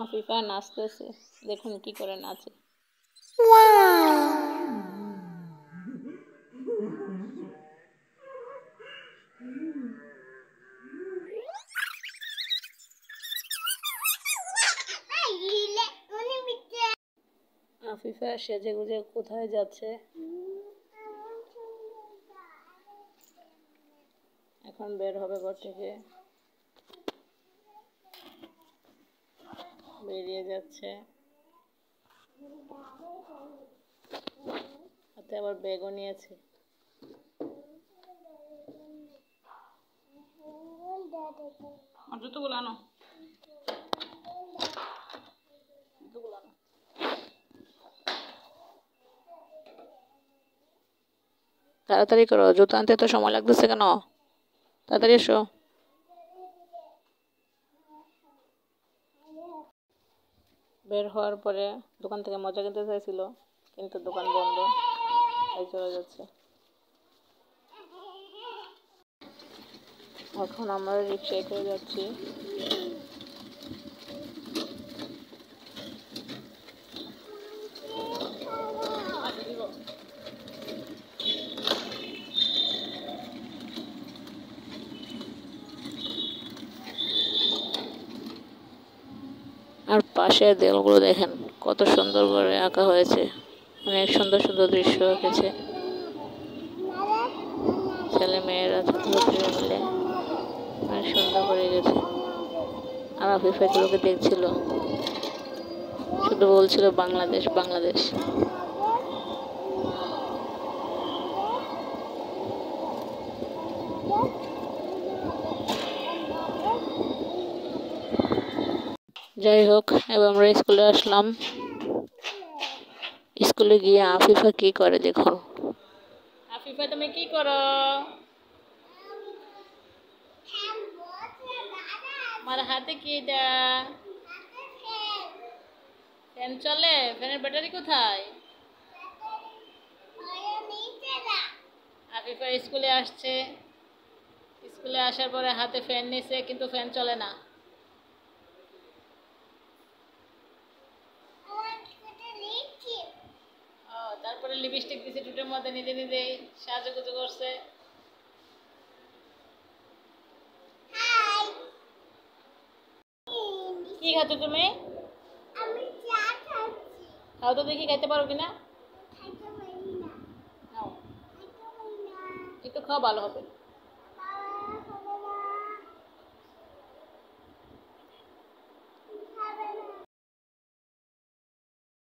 আফিফা নাচতেছে, দেখুন কি করে নাচে। আফিফা সেজে গুজে কোথায় যাচ্ছে? এখন বের হবে ঘর থেকে, বেরিয়ে যাচ্ছে, হাতে আবার ব্যাগও নিয়েছে। জুতোগুলো আনো, জুতোগুলো আনো। তাড়াতাড়ি করো, জুতো আনতে তো সময় লাগতেছে কেন? তাড়াতাড়ি এসো। বের হওয়ার পরে দোকান থেকে মজা কিনতে চাইছিল, কিন্তু দোকান বন্ধ, তাই চলে যাচ্ছে। এখন আমরা রিক্সায় করে যাচ্ছি। আর পাশে দেয়ালগুলো দেখেন কত সুন্দর করে আঁকা হয়েছে, অনেক সুন্দর সুন্দর দৃশ্য এঁকেছে ছেলে মেয়েরা, ছাত্রছাত্রীরা মিলে অনেক সুন্দর করে গেছে। আর আফিফা এগুলোকে দেখছিল, শুধু বলছিল বাংলাদেশ বাংলাদেশ। যাই হোক, এবার আমরা স্কুলে আসলাম। স্কুলে গিয়ে আফিফা কি করে দেখুন। আফিফা তুমি কি করো? আমার হাতে কি এটা? ফ্যান চলে? ফ্যানের ব্যাটারি কোথায়? আফিফা স্কুলে আসছে, স্কুলে আসার পরে হাতে ফ্যান নিছে, কিন্তু ফ্যান চলে না। তারপরে লিপস্টিক দিছে টুটের মধ্যে, নিজে নিজে সাজুগুজু করছে। কি খাচ্ছ তুমি? খাও তো দেখি, খাইতে পারো কিনা? একটু খাও, ভালো হবে।